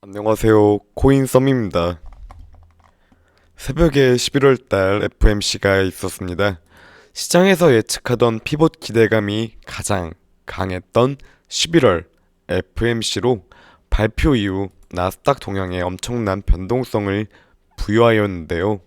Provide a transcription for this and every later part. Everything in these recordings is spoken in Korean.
안녕하세요. 코인썸입니다. 새벽에 11월달 FOMC가 있었습니다. 시장에서 예측하던 피봇 기대감이 가장 강했던 11월 FOMC로 발표 이후 나스닥 동향에 엄청난 변동성을 부여하였는데요.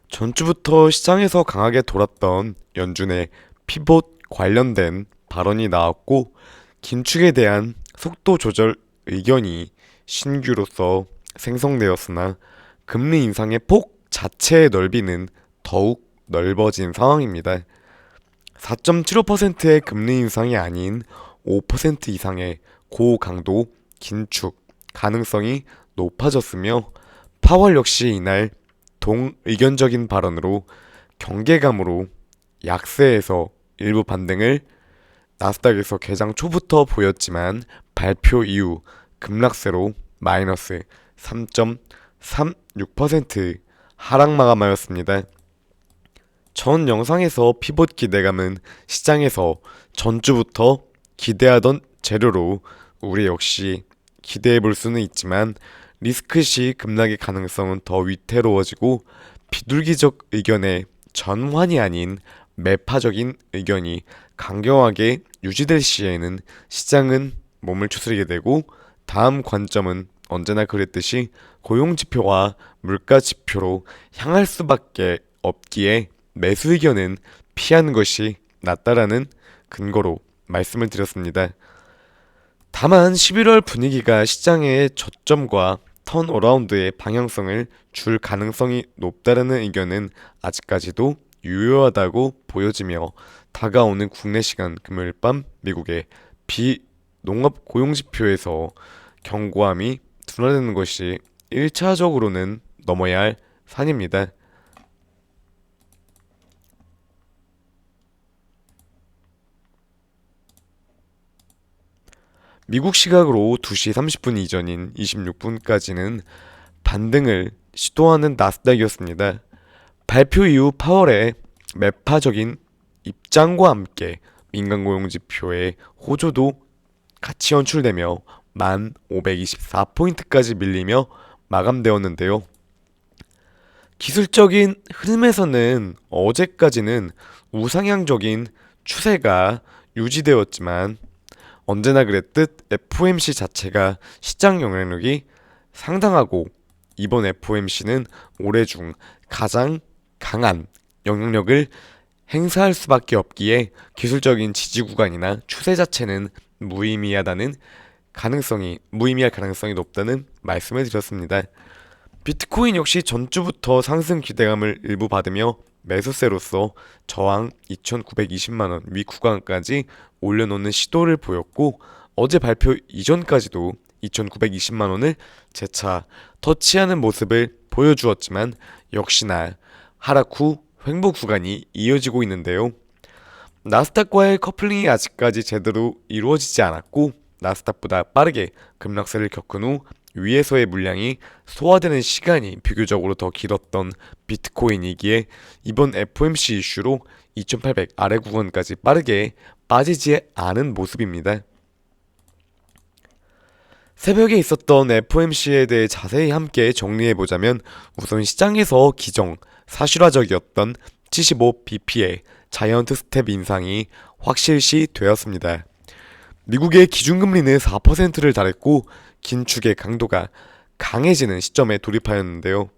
전주부터 시장에서 강하게 돌았던 연준의 피봇 관련된 발언이 나왔고, 긴축에 대한 속도 조절 의견이 신규로서 생성되었으나 금리 인상의 폭 자체의 넓이는 더욱 넓어진 상황입니다. 4.75%의 금리 인상이 아닌 5% 이상의 고강도 긴축 가능성이 높아졌으며, 파월 역시 이날 동의견적인 발언으로 경계감으로 약세에서 일부 반등을 나스닥에서 개장 초부터 보였지만 발표 이후 급락세로 마이너스 3.36% 하락 마감하였습니다. 전 영상에서 피봇 기대감은 시장에서 전주부터 기대하던 재료로 우리 역시 기대해 볼 수는 있지만, 리스크시 급락의 가능성은 더 위태로워지고 비둘기적 의견의 전환이 아닌 매파적인 의견이 강경하게 유지될 시에는 시장은 몸을 추스리게 되고, 다음 관점은 언제나 그랬듯이 고용지표와 물가지표로 향할 수밖에 없기에 매수 의견은 피하는 것이 낫다라는 근거로 말씀을 드렸습니다. 다만 11월 분위기가 시장의 저점과 턴어라운드의 방향성을 줄 가능성이 높다라는 의견은 아직까지도 유효하다고 보여지며, 다가오는 국내 시간 금요일 밤 미국의 비농업 고용지표에서 견고함이 둔화되는 것이 1차적으로는 넘어야 할 산입니다. 미국 시각으로 2시 30분 이전인 26분까지는 반등을 시도하는 나스닥이었습니다. 발표 이후 파월의 매파적인 입장과 함께 민간 고용지표의 호조도 같이 연출되며 1524포인트까지 밀리며 마감되었는데요. 기술적인 흐름에서는 어제까지는 우상향적인 추세가 유지되었지만, 언제나 그랬듯 FOMC 자체가 시장 영향력이 상당하고, 이번 FOMC는 올해 중 가장 강한 영향력을 행사할 수밖에 없기에 기술적인 지지 구간이나 추세 자체는 무의미할 가능성이 높다는 말씀을 드렸습니다. 비트코인 역시 전주부터 상승 기대감을 일부 받으며 매수세로서 저항 2,920만원 위 구간까지 올려놓는 시도를 보였고, 어제 발표 이전까지도 2,920만원을 재차 터치하는 모습을 보여주었지만, 역시나 하락 후 횡보 구간이 이어지고 있는데요. 나스닥과의 커플링이 아직까지 제대로 이루어지지 않았고, 나스닥보다 빠르게 급락세를 겪은 후 위에서의 물량이 소화되는 시간이 비교적으로 더 길었던 비트코인이기에 이번 FOMC 이슈로 2800 아래 구간까지 빠르게 빠지지 않은 모습입니다. 새벽에 있었던 FOMC에 대해 자세히 함께 정리해보자면, 우선 시장에서 기정 사실화적이었던 75bp의 자이언트 스텝 인상이 확실시 되었습니다. 미국의 기준금리는 4%를 달했고, 긴축의 강도가 강해지는 시점에 돌입하였는데요.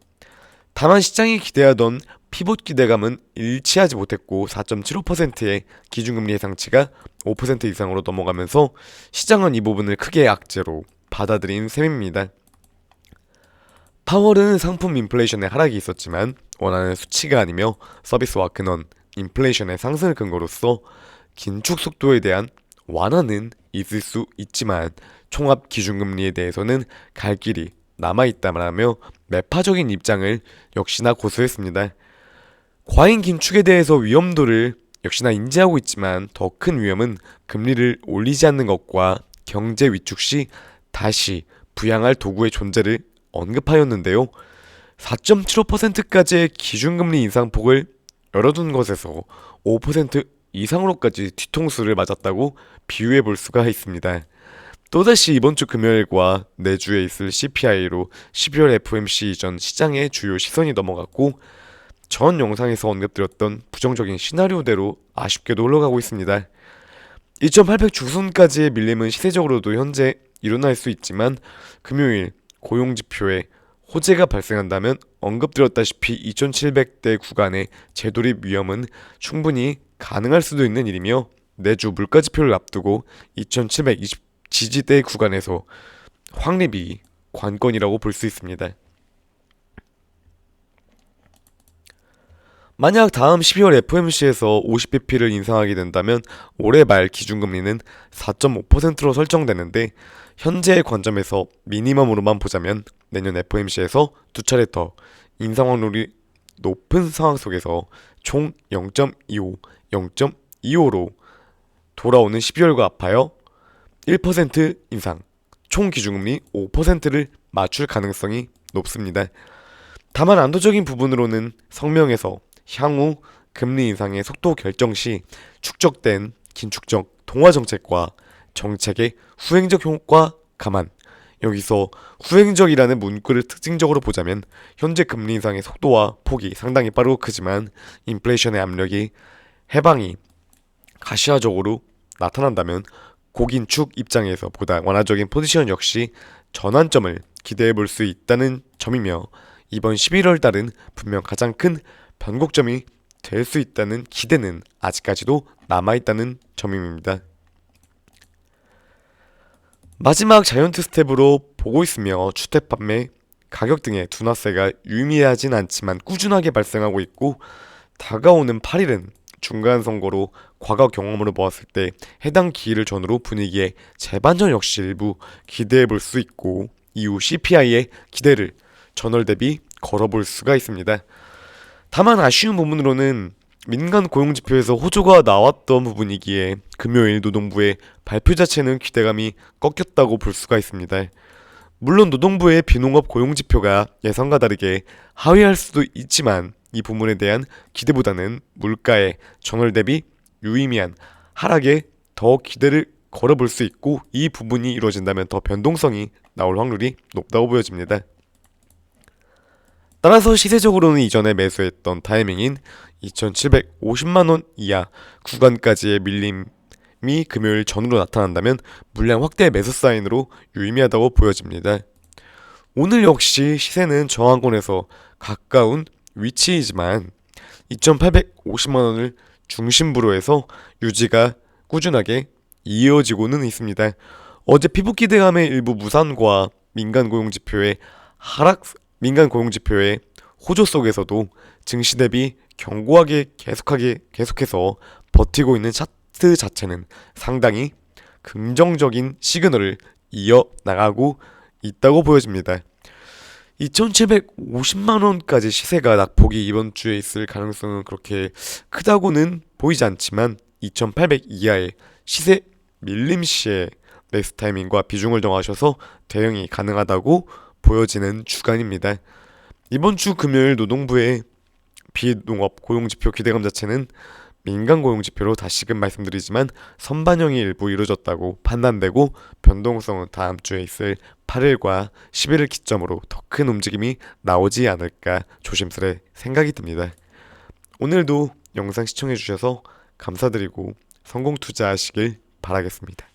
다만 시장이 기대하던 피봇 기대감은 일치하지 못했고, 4.75%의 기준금리 예상치가 5% 이상으로 넘어가면서 시장은 이 부분을 크게 악재로 받아들인 셈입니다. 파월은 상품 인플레이션의 하락이 있었지만 원하는 수치가 아니며 서비스와 근원 인플레이션의 상승을 근거로서 긴축 속도에 대한 완화는 있을 수 있지만 총합 기준금리에 대해서는 갈 길이 남아있다라며 매파적인 입장을 역시나 고수했습니다. 과잉 긴축에 대해서 위험도를 역시나 인지하고 있지만, 더 큰 위험은 금리를 올리지 않는 것과 경제 위축 시 다시 부양할 도구의 존재를 언급하였는데요. 4.75%까지의 기준금리 인상폭을 열어둔 것에서 5% 이상으로까지 뒤통수를 맞았다고 비유해 볼 수가 있습니다. 또다시 이번 주 금요일과 내주에 있을 CPI로 12월 FOMC 이전 시장의 주요 시선이 넘어갔고 전 영상에서 언급드렸던 부정적인 시나리오대로 아쉽게도 흘러가고 있습니다. 2800 주순까지의 밀림은 시세적으로도 현재 일어날 수 있지만 금요일 고용지표에 호재가 발생한다면 언급드렸다시피 2700대 구간의 재돌입 위험은 충분히 가능할 수도 있는 일이며 내주 물가지표를 앞두고 2720 지지대 구간에서 확립이 관건이라고 볼 수 있습니다. 만약 다음 12월 FOMC에서 50bp를 인상하게 된다면 올해 말 기준금리는 4.5%로 설정되는데 현재의 관점에서 미니멈으로만 보자면 내년 FOMC에서 두 차례 더 인상 확률이 높은 상황 속에서 총 0.25, 0.25로 돌아오는 12월과 합하여 1% 인상, 총 기준금리 5%를 맞출 가능성이 높습니다. 다만 안도적인 부분으로는 성명에서 향후 금리 인상의 속도 결정 시 축적된 긴축적 동화 정책과 정책의 후행적 효과 감안. 여기서 후행적이라는 문구를 특징적으로 보자면 현재 금리 인상의 속도와 폭이 상당히 빠르고 크지만 인플레이션의 압력이 해방이 가시화적으로 나타난다면 고긴축 입장에서 보다 완화적인 포지션 역시 전환점을 기대해 볼 수 있다는 점이며 이번 11월 달은 분명 가장 큰 변곡점이 될 수 있다는 기대는 아직까지도 남아있다는 점입니다. 마지막 자이언트 스텝으로 보고 있으며 주택 판매, 가격 등의 둔화세가 유의미하진 않지만 꾸준하게 발생하고 있고 다가오는 8일은 중간 선거로 과거 경험으로 보았을 때 해당 기일을 전후로 분위기의 재반전 역시 일부 기대해 볼 수 있고 이후 CPI의 기대를 전월 대비 걸어볼 수가 있습니다. 다만 아쉬운 부분으로는 민간 고용지표에서 호조가 나왔던 부분이기에 금요일 노동부의 발표 자체는 기대감이 꺾였다고 볼 수가 있습니다. 물론 노동부의 비농업 고용지표가 예상과 다르게 하회할 수도 있지만 이 부분에 대한 기대보다는 물가의 전월 대비 유의미한 하락에 더 기대를 걸어볼 수 있고 이 부분이 이루어진다면 더 변동성이 나올 확률이 높다고 보여집니다. 따라서 시세적으로는 이전에 매수했던 타이밍인 2750만원 이하 구간까지의 밀림이 금요일 전후로 나타난다면 물량 확대 매수 사인으로 유의미하다고 보여집니다. 오늘 역시 시세는 저항권에서 가까운 위치이지만 2850만원을 중심부로 해서 유지가 꾸준하게 이어지고는 있습니다. 어제 피부 기대감의 일부 무산과 민간 고용지표의 호조 속에서도 증시 대비 견고하게 계속해서 버티고 있는 차트 자체는 상당히 긍정적인 시그널을 이어나가고 있다고 보여집니다. 2750만원까지 시세가 낙폭이 이번 주에 있을 가능성은 그렇게 크다고는 보이지 않지만 2800 이하의 시세 밀림 시에 매수 타이밍과 비중을 정하셔서 대응이 가능하다고 보여지는 주간입니다. 이번 주 금요일 노동부의 비농업 고용지표 기대감 자체는 민간 고용지표로 다시금 말씀드리지만 선반영이 일부 이루어졌다고 판단되고 변동성은 다음 주에 있을 8일과 10일을 기점으로 더 큰 움직임이 나오지 않을까 조심스레 생각이 듭니다. 오늘도 영상 시청해주셔서 감사드리고 성공 투자하시길 바라겠습니다.